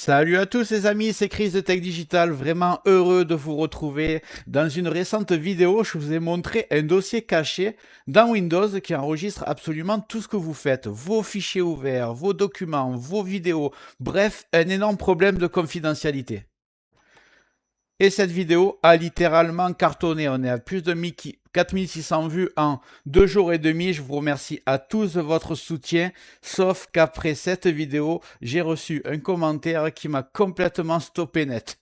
Salut à tous les amis, c'est Chris de Tech Digital, vraiment heureux de vous retrouver. Dans une récente vidéo, je vous ai montré un dossier caché dans Windows qui enregistre absolument tout ce que vous faites, vos fichiers ouverts, vos documents, vos vidéos, bref, un énorme problème de confidentialité. Et cette vidéo a littéralement cartonné, on est à plus de 4600 vues en 2 jours et demi. Je vous remercie à tous de votre soutien, sauf qu'après cette vidéo, j'ai reçu un commentaire qui m'a complètement stoppé net.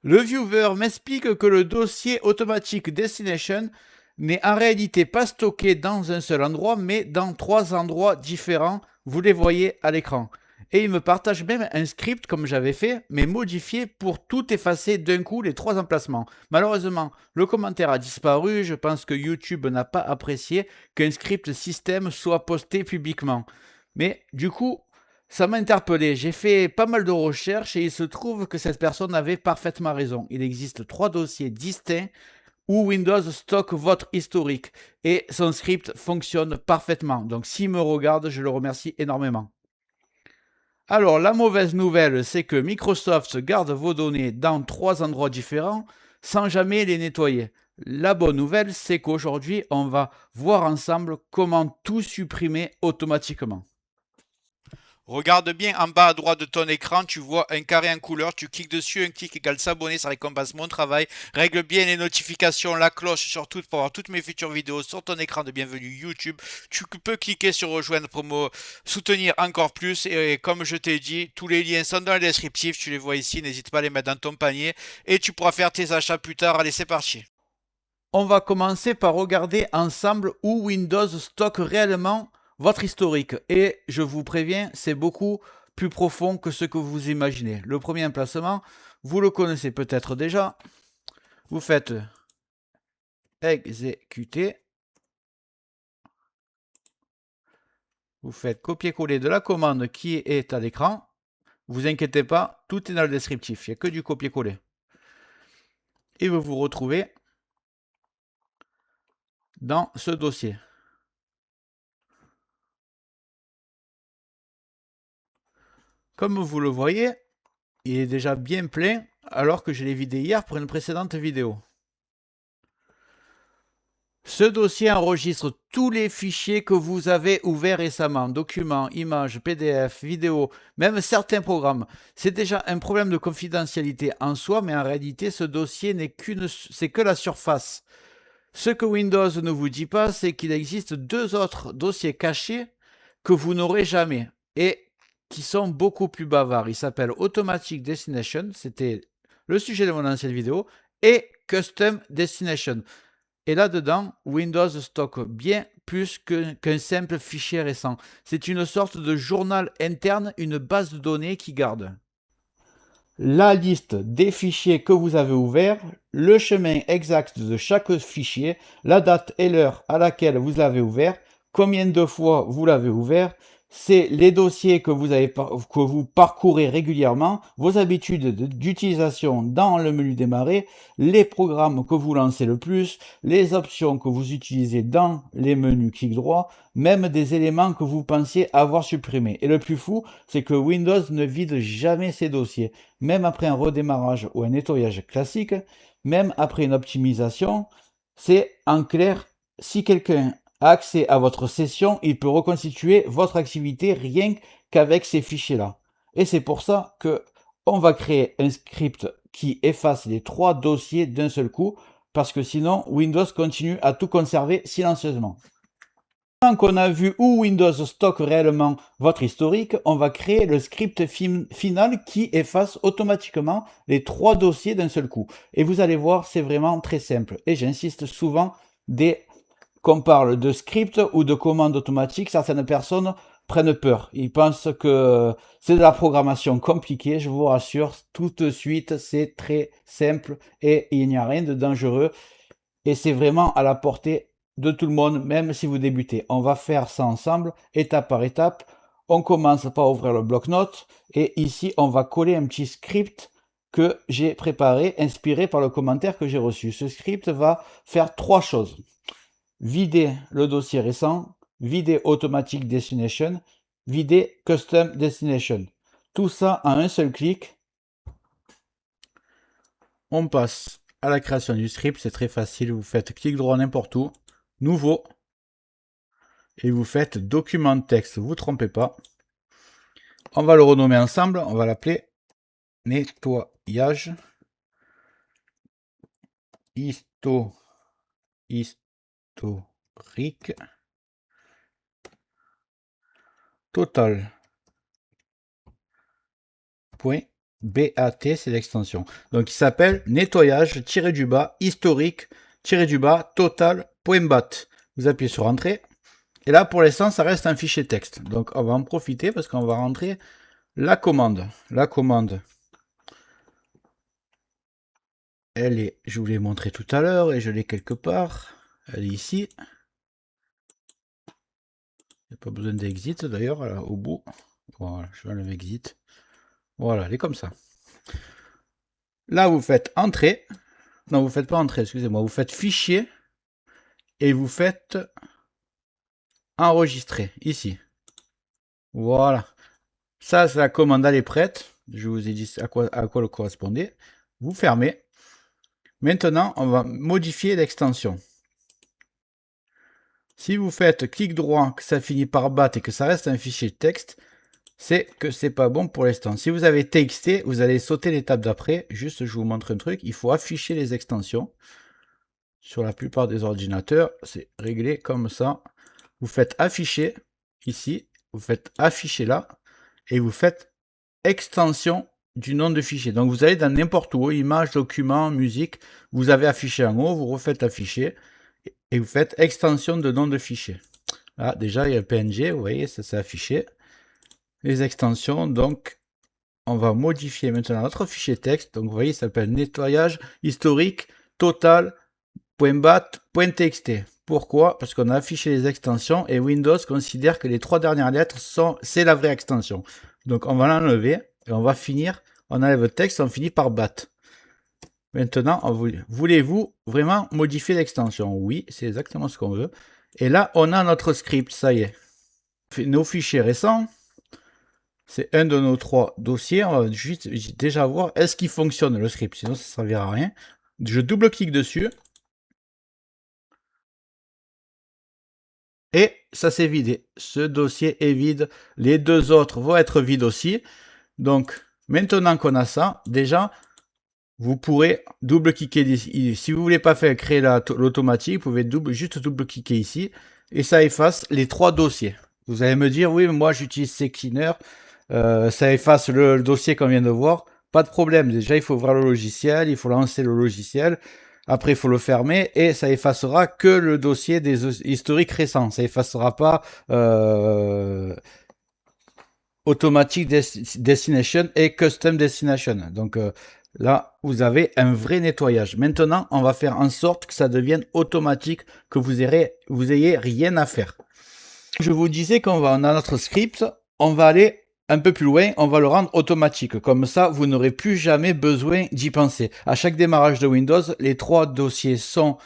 Le viewer m'explique que le dossier automatique Destination n'est en réalité pas stocké dans un seul endroit, mais dans 3 endroits différents, vous les voyez à l'écran. Et il me partage même un script comme j'avais fait, mais modifié pour tout effacer d'un coup les 3 emplacements. Malheureusement, le commentaire a disparu, je pense que YouTube n'a pas apprécié qu'un script système soit posté publiquement. Mais du coup, ça m'a interpellé. J'ai fait pas mal de recherches et il se trouve que cette personne avait parfaitement raison. Il existe 3 dossiers distincts où Windows stocke votre historique et son script fonctionne parfaitement. Donc s'il me regarde, je le remercie énormément. Alors, la mauvaise nouvelle, c'est que Microsoft garde vos données dans 3 endroits différents sans jamais les nettoyer. La bonne nouvelle, c'est qu'aujourd'hui, on va voir ensemble comment tout supprimer automatiquement. Regarde bien en bas à droite de ton écran, tu vois un carré en couleur, tu cliques dessus, un clic égale s'abonner, ça récompense mon travail. Règle bien les notifications, la cloche surtout pour avoir toutes mes futures vidéos sur ton écran de bienvenue YouTube. Tu peux cliquer sur rejoindre pour me soutenir encore plus et comme je t'ai dit, tous les liens sont dans le descriptif, tu les vois ici, n'hésite pas à les mettre dans ton panier et tu pourras faire tes achats plus tard. Allez, c'est parti. On va commencer par regarder ensemble où Windows stocke réellement votre historique. Et je vous préviens, c'est beaucoup plus profond que ce que vous imaginez. Le premier emplacement, vous le connaissez peut-être déjà. Vous faites exécuter. Vous faites copier-coller de la commande qui est à l'écran. Vous inquiétez pas, tout est dans le descriptif. Il n'y a que du copier-coller. Et vous vous retrouvez dans ce dossier. Comme vous le voyez, il est déjà bien plein alors que je l'ai vidé hier pour une précédente vidéo. Ce dossier enregistre tous les fichiers que vous avez ouverts récemment, documents, images, PDF, vidéos, même certains programmes. C'est déjà un problème de confidentialité en soi, mais en réalité, ce dossier c'est que la surface. Ce que Windows ne vous dit pas, c'est qu'il existe 2 autres dossiers cachés que vous n'aurez jamais et qui sont beaucoup plus bavards. Ils s'appellent Automatic Destination, c'était le sujet de mon ancienne vidéo, et Custom Destination. Et là-dedans, Windows stocke bien plus qu'un simple fichier récent. C'est une sorte de journal interne, une base de données qui garde la liste des fichiers que vous avez ouverts, le chemin exact de chaque fichier, la date et l'heure à laquelle vous l'avez ouvert, combien de fois vous l'avez ouvert, c'est les dossiers que vous parcourez régulièrement, vos habitudes d'utilisation dans le menu démarrer, les programmes que vous lancez le plus, les options que vous utilisez dans les menus clic droit, même des éléments que vous pensiez avoir supprimés. Et le plus fou, c'est que Windows ne vide jamais ses dossiers, même après un redémarrage ou un nettoyage classique, même après une optimisation. C'est en clair, si quelqu'un a accès à votre session, il peut reconstituer votre activité rien qu'avec ces fichiers-là. Et c'est pour ça que on va créer un script qui efface les 3 dossiers d'un seul coup, parce que sinon Windows continue à tout conserver silencieusement. Maintenant qu'on a vu où Windows stocke réellement votre historique, on va créer le script final qui efface automatiquement les 3 dossiers d'un seul coup. Et vous allez voir, c'est vraiment très simple. Et j'insiste souvent, dès qu'on parle de script ou de commande automatique, certaines personnes prennent peur. Ils pensent que c'est de la programmation compliquée. Je vous rassure, tout de suite, c'est très simple et il n'y a rien de dangereux. Et c'est vraiment à la portée de tout le monde, même si vous débutez. On va faire ça ensemble, étape par étape. On commence par ouvrir le bloc-notes et ici, on va coller un petit script que j'ai préparé, inspiré par le commentaire que j'ai reçu. Ce script va faire 3 choses. Vider le dossier récent, vider Automatic Destination, vider Custom Destination. tout ça en un seul clic. On passe à la création du script, c'est très facile. Vous faites clic droit n'importe où, nouveau, et vous faites document texte. Vous ne vous trompez pas. On va le renommer ensemble. On va l'appeler nettoyage historique total. .bat, c'est l'extension. Donc il s'appelle nettoyage du bas historique du bas total.bat. Vous appuyez sur entrée. Et là, pour l'instant, ça reste un fichier texte. Donc on va en profiter parce qu'on va rentrer la commande. La commande, elle est, je vous l'ai montré tout à l'heure et je l'ai quelque part. Elle est ici. Il n'y a pas besoin d'exit d'ailleurs, au bout. Voilà, je vais enlever exit. Voilà, elle est comme ça. Là, vous faites entrée. Non, vous ne faites pas entrée, excusez-moi. Vous faites fichier et vous faites enregistrer ici. Voilà. Ça, la commande, elle est prête. Je vous ai dit à quoi elle correspondait. Vous fermez. Maintenant, on va modifier l'extension. Si vous faites clic droit, que ça finit par bat et que ça reste un fichier texte, c'est que c'est pas bon pour l'instant. Si vous avez TXT, vous allez sauter l'étape d'après. Juste, je vous montre un truc. Il faut afficher les extensions. Sur la plupart des ordinateurs, c'est réglé comme ça. Vous faites afficher ici. Vous faites afficher là. Et vous faites extension du nom de fichier. Donc vous allez dans n'importe où, image, document, musique, vous avez affiché en haut, vous refaites afficher et vous faites extension de nom de fichier. Là, déjà, il y a le PNG, vous voyez, ça s'est affiché. Les extensions, donc, on va modifier maintenant notre fichier texte. Donc, vous voyez, ça s'appelle nettoyage historique total.bat.txt. Pourquoi? Parce qu'on a affiché les extensions et Windows considère que les 3 dernières lettres c'est la vraie extension. Donc, on va l'enlever et on va finir. On enlève le texte, on finit par bat. Maintenant, voulez-vous vraiment modifier l'extension? Oui, c'est exactement ce qu'on veut. Et là, on a notre script, ça y est. Nos fichiers récents, c'est un de nos 3 dossiers. On va juste déjà voir est-ce qu'il fonctionne le script, sinon ça ne servira à rien. Je double-clique dessus. Et ça s'est vidé. Ce dossier est vide. Les 2 autres vont être vides aussi. Donc, maintenant qu'on a ça, déjà, vous pourrez double-cliquer ici. Si vous ne voulez pas faire créer l'automatique, vous pouvez juste double-cliquer ici. Et ça efface les 3 dossiers. Vous allez me dire, oui, mais moi j'utilise CCleaner. Ça efface le dossier qu'on vient de voir. Pas de problème. Déjà, il faut ouvrir le logiciel. Il faut lancer le logiciel. Après, il faut le fermer et ça effacera que le dossier des historiques récents. Ça effacera pas Automatic Destination et Custom Destination. Donc là, vous avez un vrai nettoyage. Maintenant, on va faire en sorte que ça devienne automatique, que vous ayez rien à faire. Je vous disais qu'on a notre script, on va aller un peu plus loin, on va le rendre automatique. Comme ça, vous n'aurez plus jamais besoin d'y penser. À chaque démarrage de Windows, les 3 dossiers sont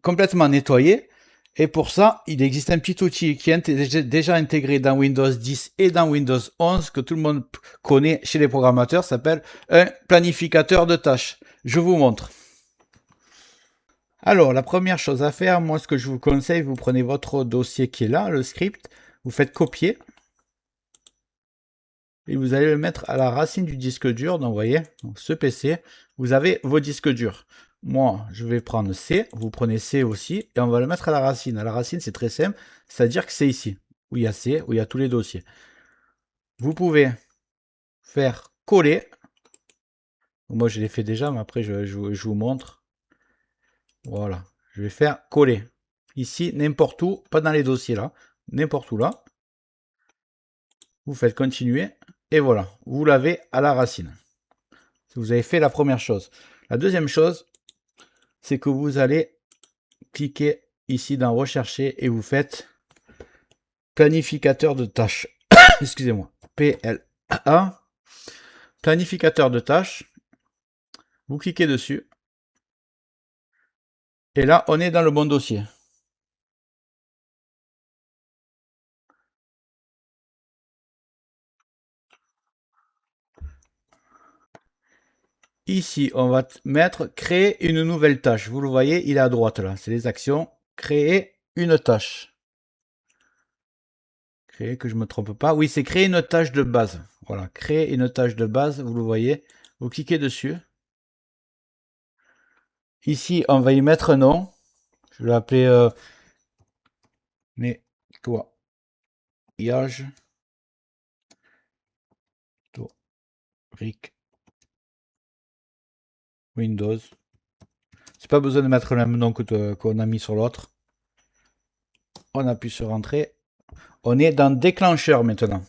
complètement nettoyés. Et pour ça, il existe un petit outil qui est déjà intégré dans Windows 10 et dans Windows 11 que tout le monde connaît chez les programmateurs, s'appelle un planificateur de tâches. Je vous montre. Alors, la première chose à faire, moi, ce que je vous conseille, vous prenez votre dossier qui est là, le script, vous faites copier, et vous allez le mettre à la racine du disque dur. Donc, vous voyez, donc, ce PC, vous avez vos disques durs. Moi, je vais prendre C, vous prenez C aussi, et on va le mettre à la racine. À la racine, c'est très simple, c'est-à-dire que c'est ici, où il y a C, où il y a tous les dossiers. Vous pouvez faire coller. Moi, je l'ai fait déjà, mais après, je vous montre. Voilà, je vais faire coller. Ici, n'importe où, pas dans les dossiers là, n'importe où là. Vous faites continuer, et voilà, vous l'avez à la racine. Vous avez fait la première chose. La deuxième chose, c'est que vous allez cliquer ici dans rechercher et vous faites planificateur de tâches. Excusez-moi. PLA. Planificateur de tâches. Vous cliquez dessus. Et là, on est dans le bon dossier. Ici, on va mettre créer une nouvelle tâche. Vous le voyez, il est à droite là. C'est les actions. Créer une tâche. Créer, que je me trompe pas. Oui, c'est créer une tâche de base. Voilà, créer une tâche de base. Vous le voyez. Vous cliquez dessus. Ici, on va y mettre un nom. Je vais l'appeler nettoyage historique Windows. C'est pas besoin de mettre le même nom qu'on a mis sur l'autre. On appuie sur Entrée. On est dans déclencheur maintenant.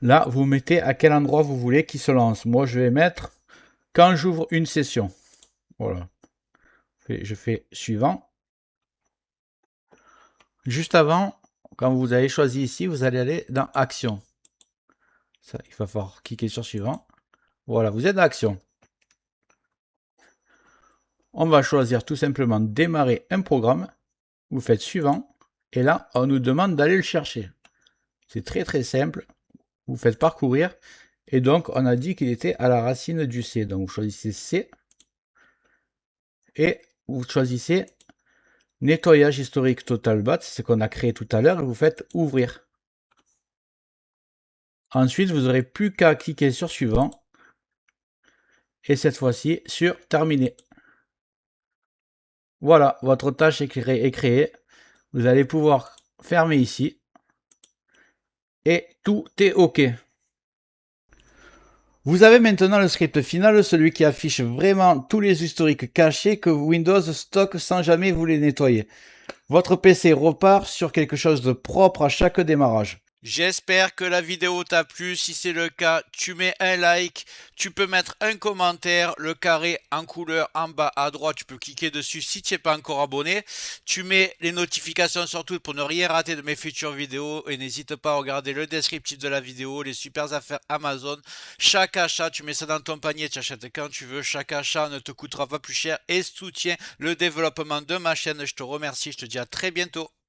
Là, vous mettez à quel endroit vous voulez qu'il se lance. Moi, je vais mettre quand j'ouvre une session. Voilà. Je fais suivant. Juste avant, quand vous avez choisi ici, vous allez aller dans Action. Ça, il va falloir cliquer sur suivant. Voilà, vous êtes dans Action. On va choisir tout simplement démarrer un programme. Vous faites suivant. Et là, on nous demande d'aller le chercher. C'est très très simple. Vous faites parcourir. Et donc, on a dit qu'il était à la racine du C. Donc, vous choisissez C. Et vous choisissez nettoyage historique total bat. C'est ce qu'on a créé tout à l'heure. Et vous faites ouvrir. Ensuite, vous n'aurez plus qu'à cliquer sur suivant. Et cette fois-ci, sur terminer. Voilà, votre tâche est créée. Vous allez pouvoir fermer ici. Et tout est OK. Vous avez maintenant le script final, celui qui affiche vraiment tous les historiques cachés que Windows stocke sans jamais vous les nettoyer. Votre PC repart sur quelque chose de propre à chaque démarrage. J'espère que la vidéo t'a plu. Si c'est le cas, tu mets un like, tu peux mettre un commentaire, le carré en couleur en bas à droite, tu peux cliquer dessus si tu n'es pas encore abonné. Tu mets les notifications surtout pour ne rien rater de mes futures vidéos et n'hésite pas à regarder le descriptif de la vidéo, les super affaires Amazon. Chaque achat, tu mets ça dans ton panier, tu achètes quand tu veux. Chaque achat ne te coûtera pas plus cher et soutient le développement de ma chaîne. Je te remercie, je te dis à très bientôt.